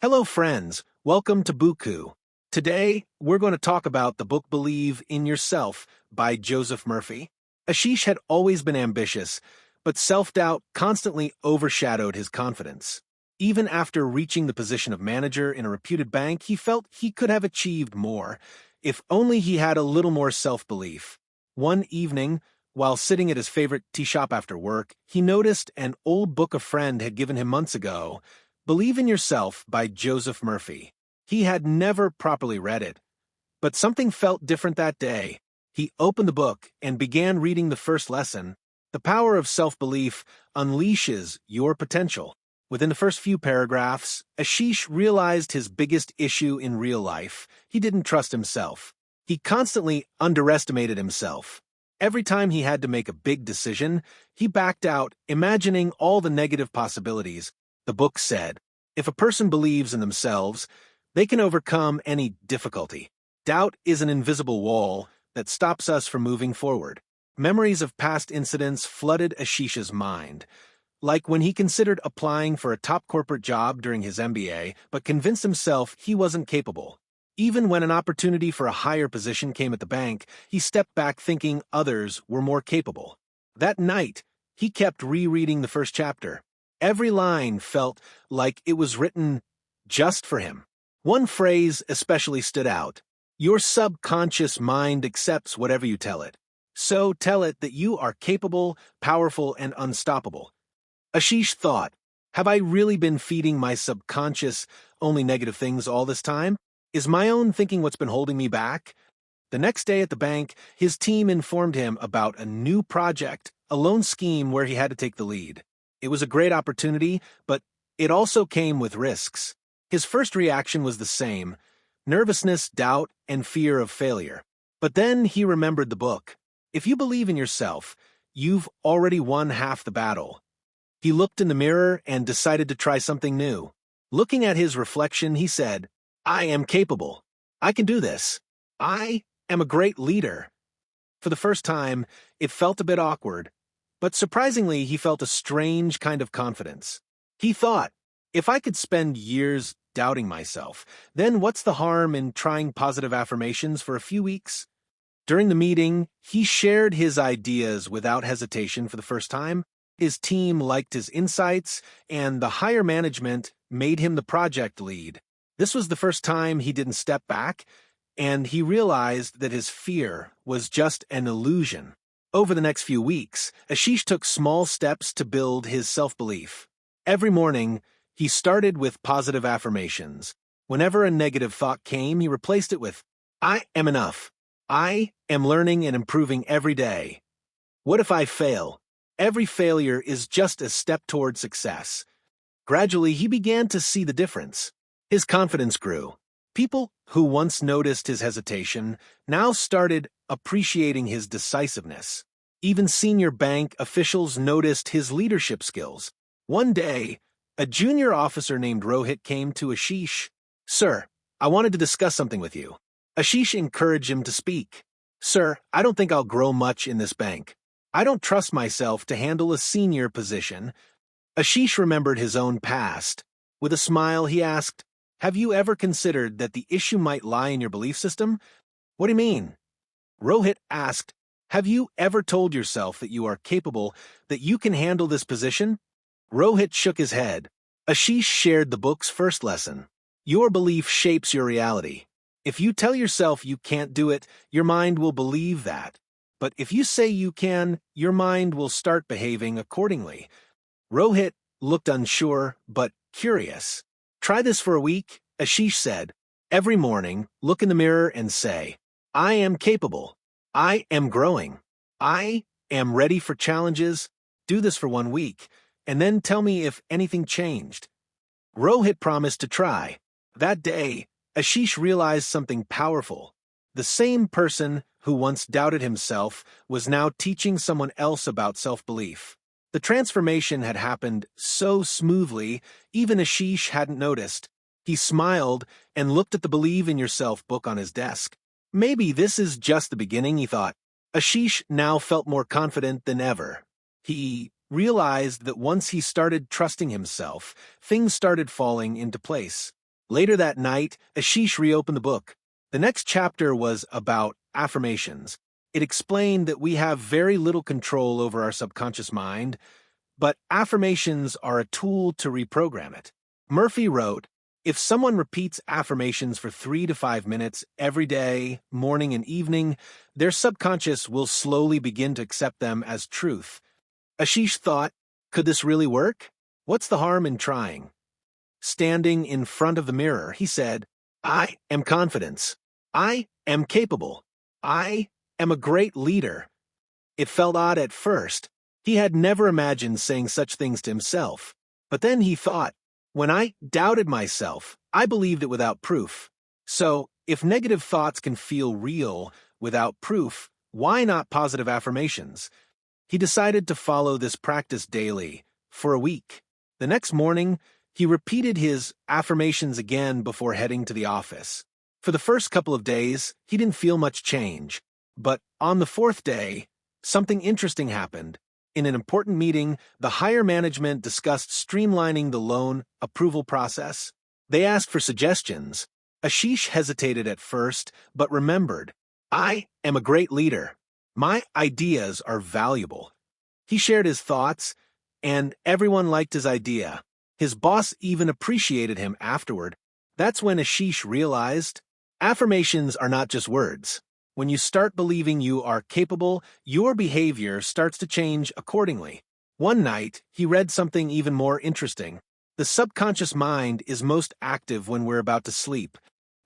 Hello, friends. Welcome to Bookku. Today, we're going to talk about the book Believe in Yourself by Joseph Murphy. Ashish had always been ambitious, but self-doubt constantly overshadowed his confidence. Even after reaching the position of manager in a reputed bank, he felt he could have achieved more, if only he had a little more self-belief. One evening, while sitting at his favorite tea shop after work, he noticed an old book a friend had given him months ago, Believe in Yourself by Joseph Murphy. He had never properly read it, but something felt different that day. He opened the book and began reading the first lesson. The power of self-belief unleashes your potential. Within the first few paragraphs, Ashish realized his biggest issue in real life. He didn't trust himself. He constantly underestimated himself. Every time he had to make a big decision, he backed out, imagining all the negative possibilities. The book said, if a person believes in themselves, they can overcome any difficulty. Doubt is an invisible wall that stops us from moving forward. Memories of past incidents flooded Ashish's mind, like when he considered applying for a top corporate job during his MBA, but convinced himself he wasn't capable. Even when an opportunity for a higher position came at the bank, he stepped back thinking others were more capable. That night, he kept rereading the first chapter. Every line felt like it was written just for him. One phrase especially stood out. Your subconscious mind accepts whatever you tell it. So tell it that you are capable, powerful, and unstoppable. Ashish thought, have I really been feeding my subconscious only negative things all this time? Is my own thinking what's been holding me back? The next day at the bank, his team informed him about a new project, a loan scheme where he had to take the lead. It was a great opportunity, but it also came with risks. His first reaction was the same: nervousness, doubt, and fear of failure. But then he remembered the book. If you believe in yourself, you've already won half the battle. He looked in the mirror and decided to try something new. Looking at his reflection, he said, I am capable. I can do this. I am a great leader. For the first time, it felt a bit awkward, but surprisingly, he felt a strange kind of confidence. He thought, if I could spend years doubting myself, then what's the harm in trying positive affirmations for a few weeks? During the meeting, he shared his ideas without hesitation for the first time. His team liked his insights, and the higher management made him the project lead. This was the first time he didn't step back, and he realized that his fear was just an illusion. Over the next few weeks, Ashish took small steps to build his self-belief. Every morning, he started with positive affirmations. Whenever a negative thought came, he replaced it with, I am enough. I am learning and improving every day. What if I fail? Every failure is just a step toward success. Gradually, he began to see the difference. His confidence grew. People who once noticed his hesitation now started appreciating his decisiveness. Even senior bank officials noticed his leadership skills. One day, a junior officer named Rohit came to Ashish. Sir, I wanted to discuss something with you. Ashish encouraged him to speak. Sir, I don't think I'll grow much in this bank. I don't trust myself to handle a senior position. Ashish remembered his own past. With a smile, he asked, have you ever considered that the issue might lie in your belief system? What do you mean? Rohit asked, have you ever told yourself that you are capable, that you can handle this position? Rohit shook his head. Ashish shared the book's first lesson. Your belief shapes your reality. If you tell yourself you can't do it, your mind will believe that. But if you say you can, your mind will start behaving accordingly. Rohit looked unsure, but curious. Try this for a week, Ashish said. Every morning, look in the mirror and say, I am capable. I am growing. I am ready for challenges. Do this for 1 week, and then tell me if anything changed. Rohit promised to try. That day, Ashish realized something powerful. The same person who once doubted himself was now teaching someone else about self-belief. The transformation had happened so smoothly, even Ashish hadn't noticed. He smiled and looked at the Believe in Yourself book on his desk. Maybe this is just the beginning, he thought. Ashish now felt more confident than ever. He realized that once he started trusting himself, things started falling into place. Later that night, Ashish reopened the book. The next chapter was about affirmations. It explained that we have very little control over our subconscious mind, but affirmations are a tool to reprogram it. Murphy wrote, if someone repeats affirmations for 3 to 5 minutes every day, morning and evening, their subconscious will slowly begin to accept them as truth. Ashish thought, could this really work? What's the harm in trying? Standing in front of the mirror, he said, I am confidence. I am capable. I am a great leader. It felt odd at first. He had never imagined saying such things to himself. But then he thought, when I doubted myself, I believed it without proof. So, if negative thoughts can feel real without proof, why not positive affirmations? He decided to follow this practice daily, for a week. The next morning, he repeated his affirmations again before heading to the office. For the first couple of days, he didn't feel much change. But on the 4th day, something interesting happened. In an important meeting, the higher management discussed streamlining the loan approval process. They asked for suggestions. Ashish hesitated at first, but remembered, I am a great leader. My ideas are valuable. He shared his thoughts, and everyone liked his idea. His boss even appreciated him afterward. That's when Ashish realized, affirmations are not just words. When you start believing you are capable, your behavior starts to change accordingly. One night, he read something even more interesting. The subconscious mind is most active when we're about to sleep.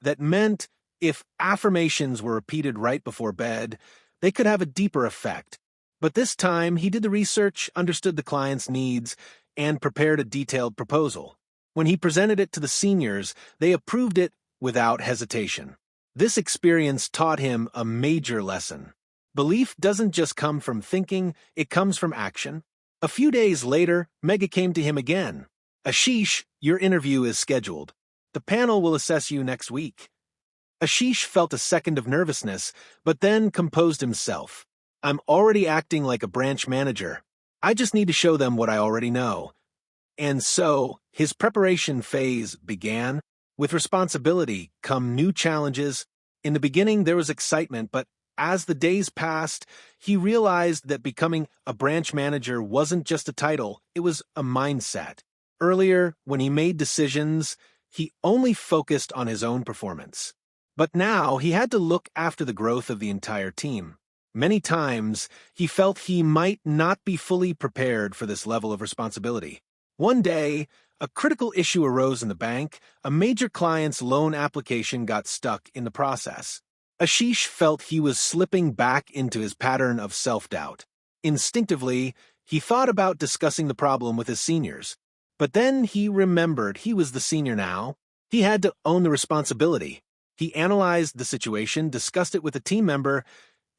That meant if affirmations were repeated right before bed, they could have a deeper effect. But this time, he did the research, understood the client's needs, and prepared a detailed proposal. When he presented it to the seniors, they approved it without hesitation. This experience taught him a major lesson. Belief doesn't just come from thinking, it comes from action. A few days later, Megha came to him again. Ashish, your interview is scheduled. The panel will assess you next week. Ashish felt a second of nervousness, but then composed himself. I'm already acting like a branch manager. I just need to show them what I already know. And so, his preparation phase began. With responsibility come new challenges. In the beginning, there was excitement, but as the days passed, he realized that becoming a branch manager wasn't just a title, it was a mindset. Earlier, when he made decisions, he only focused on his own performance. But now, he had to look after the growth of the entire team. Many times, he felt he might not be fully prepared for this level of responsibility. One day, a critical issue arose in the bank. A major client's loan application got stuck in the process. Ashish felt he was slipping back into his pattern of self-doubt. Instinctively, he thought about discussing the problem with his seniors. But then he remembered he was the senior now. He had to own the responsibility. He analyzed the situation, discussed it with a team member,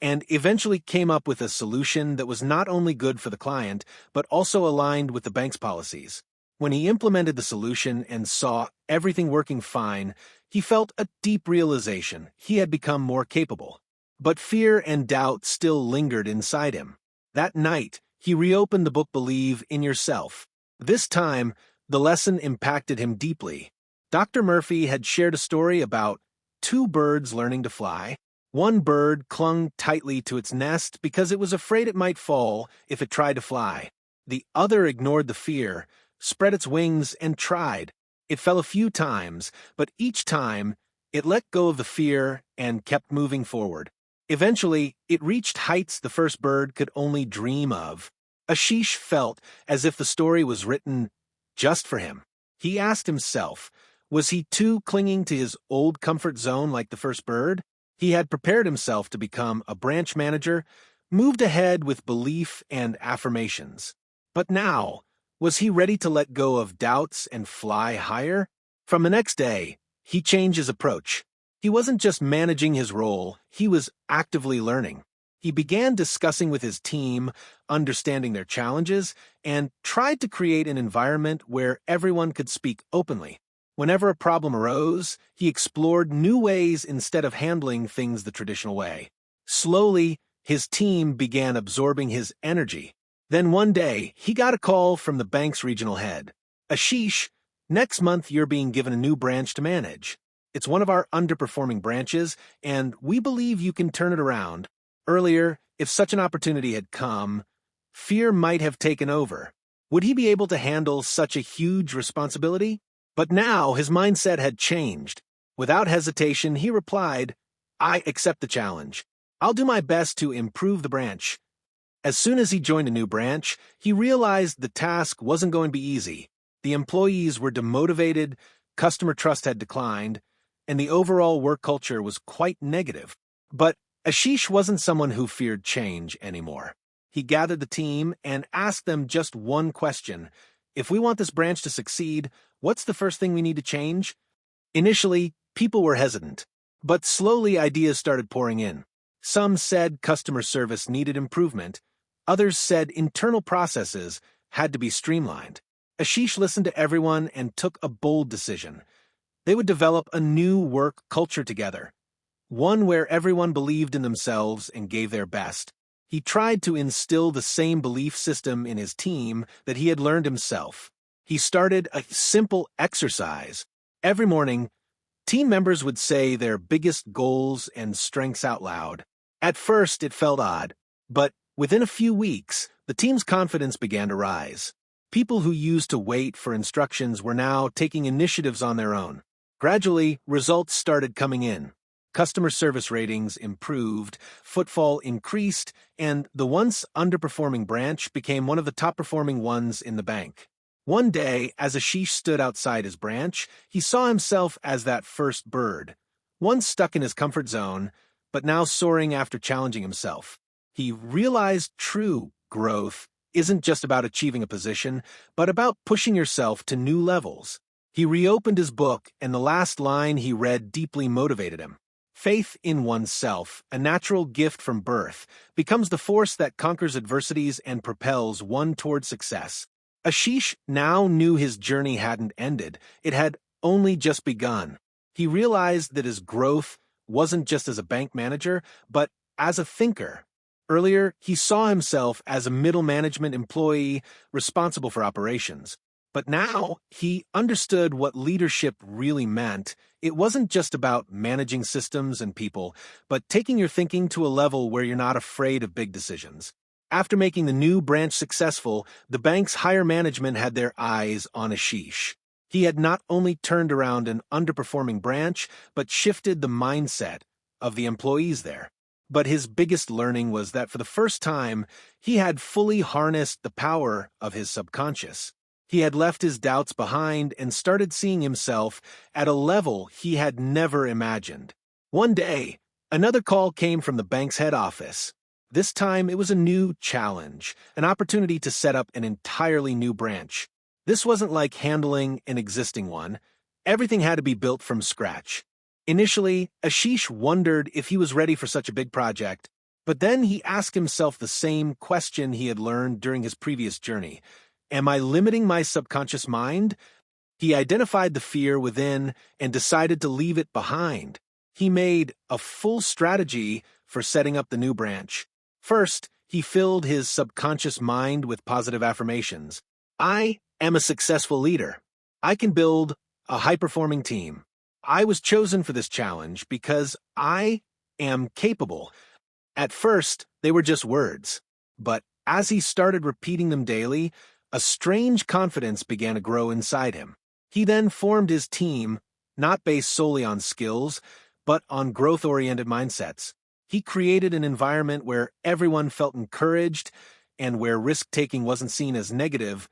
and eventually came up with a solution that was not only good for the client, but also aligned with the bank's policies. When he implemented the solution and saw everything working fine, he felt a deep realization he had become more capable. But fear and doubt still lingered inside him. That night, he reopened the book Believe in Yourself. This time, the lesson impacted him deeply. Dr. Murphy had shared a story about 2 birds learning to fly. One bird clung tightly to its nest because it was afraid it might fall if it tried to fly. The other ignored the fear, spread its wings, and tried. It fell a few times, but each time, it let go of the fear and kept moving forward. Eventually, it reached heights the first bird could only dream of. Ashish felt as if the story was written just for him. He asked himself, was he too clinging to his old comfort zone like the first bird? He had prepared himself to become a branch manager, moved ahead with belief and affirmations. But now, was he ready to let go of doubts and fly higher? From the next day, he changed his approach. He wasn't just managing his role, he was actively learning. He began discussing with his team, understanding their challenges, and tried to create an environment where everyone could speak openly. Whenever a problem arose, he explored new ways instead of handling things the traditional way. Slowly, his team began absorbing his energy. Then one day, he got a call from the bank's regional head. Ashish, Next month, you're being given a new branch to manage. It's one of our underperforming branches, and we believe you can turn it around. Earlier, if such an opportunity had come, fear might have taken over. Would he be able to handle such a huge responsibility? But now his mindset had changed. Without hesitation, he replied, "I accept the challenge. I'll do my best to improve the branch." As soon as he joined a new branch, he realized the task wasn't going to be easy. The employees were demotivated, customer trust had declined, and the overall work culture was quite negative. But Ashish wasn't someone who feared change anymore. He gathered the team and asked them just one question. If we want this branch to succeed, what's the first thing we need to change? Initially, people were hesitant, but slowly ideas started pouring in. Some said customer service needed improvement. Others said internal processes had to be streamlined. Ashish listened to everyone and took a bold decision. They would develop a new work culture together, one where everyone believed in themselves and gave their best. He tried to instill the same belief system in his team that he had learned himself. He started a simple exercise. Every morning, team members would say their biggest goals and strengths out loud. At first, it felt odd, but within a few weeks, the team's confidence began to rise. People who used to wait for instructions were now taking initiatives on their own. Gradually, results started coming in. Customer service ratings improved, footfall increased, and the once underperforming branch became one of the top-performing ones in the bank. One day, as Ashish stood outside his branch, he saw himself as that first bird, once stuck in his comfort zone, but now soaring after challenging himself. He realized true growth isn't just about achieving a position, but about pushing yourself to new levels. He reopened his book, and the last line he read deeply motivated him. Faith in oneself, a natural gift from birth, becomes the force that conquers adversities and propels one toward success. Ashish now knew his journey hadn't ended. It had only just begun. He realized that his growth wasn't just as a bank manager, but as a thinker. Earlier, he saw himself as a middle management employee responsible for operations. But now, he understood what leadership really meant. It wasn't just about managing systems and people, but taking your thinking to a level where you're not afraid of big decisions. After making the new branch successful, the bank's higher management had their eyes on Ashish. He had not only turned around an underperforming branch, but shifted the mindset of the employees there. But his biggest learning was that for the first time, he had fully harnessed the power of his subconscious. He had left his doubts behind and started seeing himself at a level he had never imagined. One day, another call came from the bank's head office. This time, it was a new challenge, an opportunity to set up an entirely new branch. This wasn't like handling an existing one. Everything had to be built from scratch. Initially, Ashish wondered if he was ready for such a big project, but then he asked himself the same question he had learned during his previous journey. Am I limiting my subconscious mind? He identified the fear within and decided to leave it behind. He made a full strategy for setting up the new branch. First, he filled his subconscious mind with positive affirmations. I am a successful leader. I can build a high-performing team. I was chosen for this challenge because I am capable. At first, they were just words, but as he started repeating them daily, a strange confidence began to grow inside him. He then formed his team, not based solely on skills, but on growth-oriented mindsets. He created an environment where everyone felt encouraged and where risk-taking wasn't seen as negative,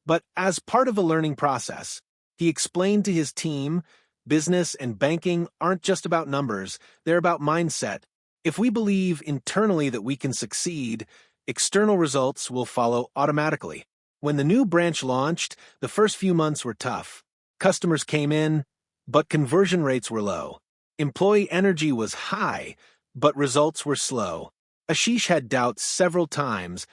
but as part of a learning process. He explained to his team, business and banking aren't just about numbers, they're about mindset. If we believe internally that we can succeed, external results will follow automatically. When the new branch launched, the first few months were tough. Customers came in, but conversion rates were low. Employee energy was high, but results were slow. Ashish had doubts several times,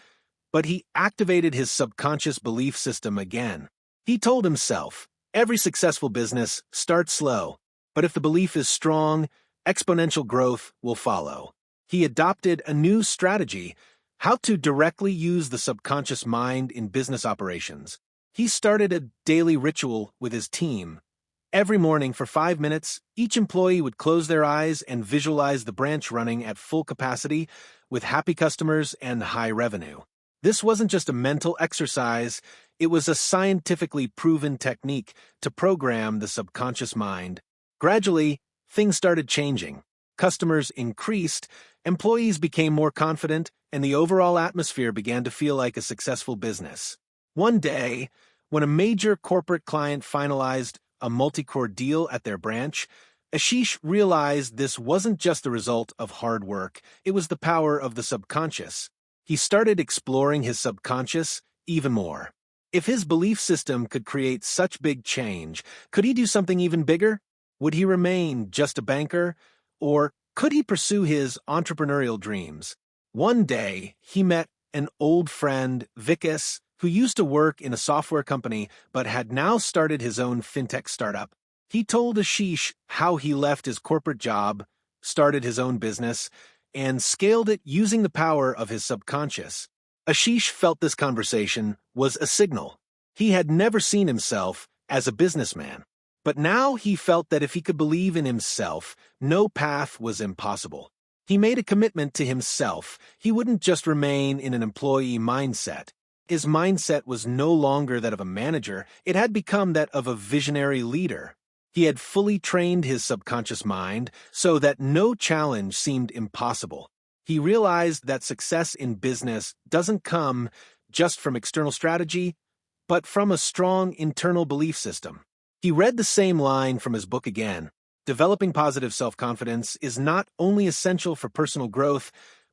but he activated his subconscious belief system again. He told himself, every successful business starts slow, but if the belief is strong, exponential growth will follow. He adopted a new strategy, how to directly use the subconscious mind in business operations. He started a daily ritual with his team. Every morning for 5 minutes, each employee would close their eyes and visualize the branch running at full capacity with happy customers and high revenue. This wasn't just a mental exercise, it was a scientifically proven technique to program the subconscious mind. Gradually, things started changing. Customers increased, employees became more confident, and the overall atmosphere began to feel like a successful business. One day, when a major corporate client finalized a multi-core deal at their branch, Ashish realized this wasn't just the result of hard work, it was the power of the subconscious. He started exploring his subconscious even more. If his belief system could create such big change, could he do something even bigger? Would he remain just a banker? Or could he pursue his entrepreneurial dreams? One day, he met an old friend, Vikas, who used to work in a software company but had now started his own fintech startup. He told Ashish how he left his corporate job, started his own business, and scaled it using the power of his subconscious. Ashish felt this conversation was a signal. He had never seen himself as a businessman, but now he felt that if he could believe in himself, no path was impossible. He made a commitment to himself. He wouldn't just remain in an employee mindset. His mindset was no longer that of a manager, it had become that of a visionary leader. He had fully trained his subconscious mind so that no challenge seemed impossible. He realized that success in business doesn't come just from external strategy, but from a strong internal belief system. He read the same line from his book again. Developing positive self-confidence is not only essential for personal growth,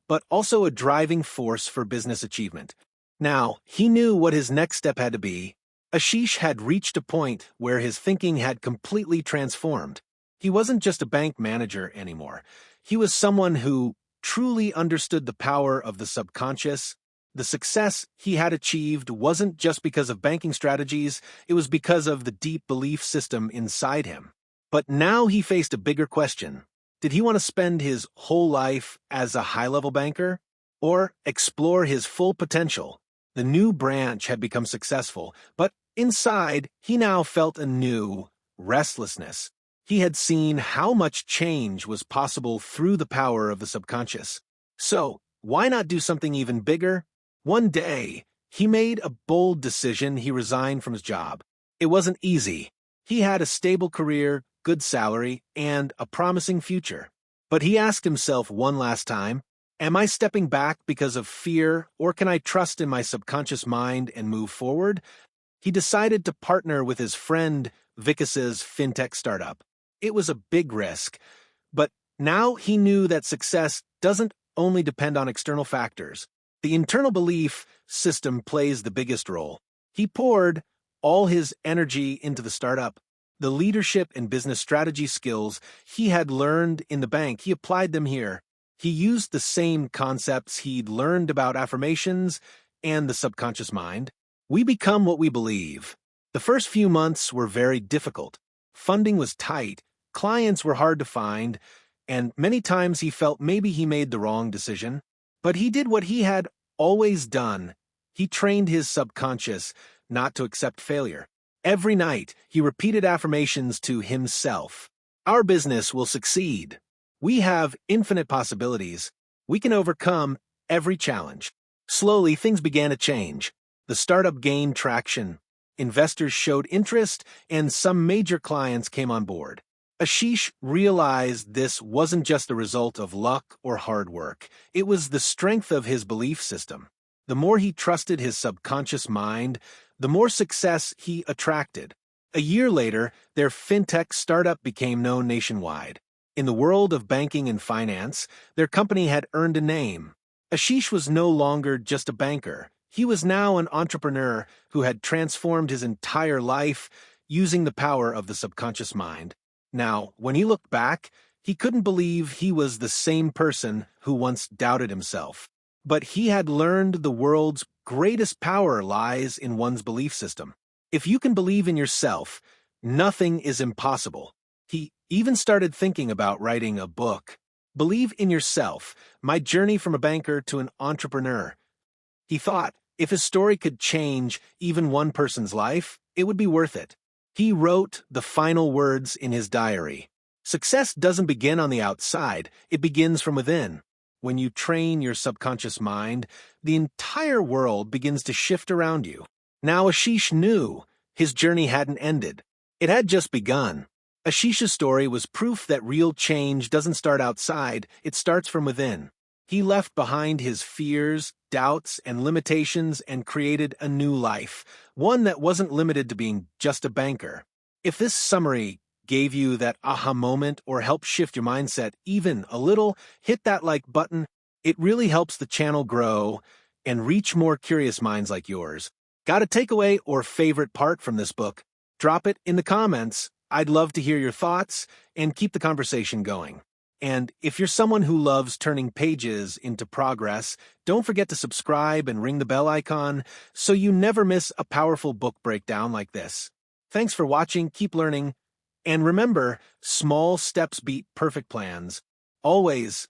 but also a driving force for business achievement. Now, he knew what his next step had to be. Ashish had reached a point where his thinking had completely transformed. He wasn't just a bank manager anymore. He was someone who truly understood the power of the subconscious. The success he had achieved wasn't just because of banking strategies, it was because of the deep belief system inside him. But now he faced a bigger question. Did he want to spend his whole life as a high-level banker, or explore his full potential? The new branch had become successful, but inside, he now felt a new restlessness. He had seen how much change was possible through the power of the subconscious. So, why not do something even bigger? One day, he made a bold decision. He resigned from his job. It wasn't easy. He had a stable career, good salary, and a promising future. But he asked himself one last time, am I stepping back because of fear, or can I trust in my subconscious mind and move forward? He decided to partner with his friend Vikas's fintech startup. It was a big risk, but now he knew that success doesn't only depend on external factors. The internal belief system plays the biggest role. He poured all his energy into the startup. The leadership and business strategy skills he had learned in the bank, he applied them here. He used the same concepts he'd learned about affirmations and the subconscious mind. We become what we believe. The first few months were very difficult. Funding was tight, clients were hard to find, and many times he felt maybe he made the wrong decision. But he did what he had always done. He trained his subconscious not to accept failure. Every night, he repeated affirmations to himself. Our business will succeed. We have infinite possibilities. We can overcome every challenge. Slowly, things began to change. The startup gained traction. Investors showed interest, and some major clients came on board. Ashish realized this wasn't just the result of luck or hard work. It was the strength of his belief system. The more he trusted his subconscious mind, the more success he attracted. A year later, their fintech startup became known nationwide. In the world of banking and finance, their company had earned a name. Ashish was no longer just a banker. He was now an entrepreneur who had transformed his entire life using the power of the subconscious mind. Now, when he looked back, he couldn't believe he was the same person who once doubted himself. But he had learned the world's greatest power lies in one's belief system. If you can believe in yourself, nothing is impossible. He even started thinking about writing a book. Believe in Yourself, My Journey from a Banker to an Entrepreneur. He thought, If his story could change even one person's life, it would be worth it. He wrote the final words in his diary. Success doesn't begin on the outside, it begins from within. When you train your subconscious mind, the entire world begins to shift around you. Now Ashish knew his journey hadn't ended. It had just begun. Ashish's story was proof that real change doesn't start outside, it starts from within. He left behind his fears, doubts, and limitations and created a new life, one that wasn't limited to being just a banker. If this summary gave you that aha moment or helped shift your mindset even a little, hit that like button. It really helps the channel grow and reach more curious minds like yours. Got a takeaway or favorite part from this book? Drop it in the comments. I'd love to hear your thoughts and keep the conversation going. And if you're someone who loves turning pages into progress, don't forget to subscribe and ring the bell icon so you never miss a powerful book breakdown like this. Thanks for watching, keep learning, and remember, small steps beat perfect plans. Always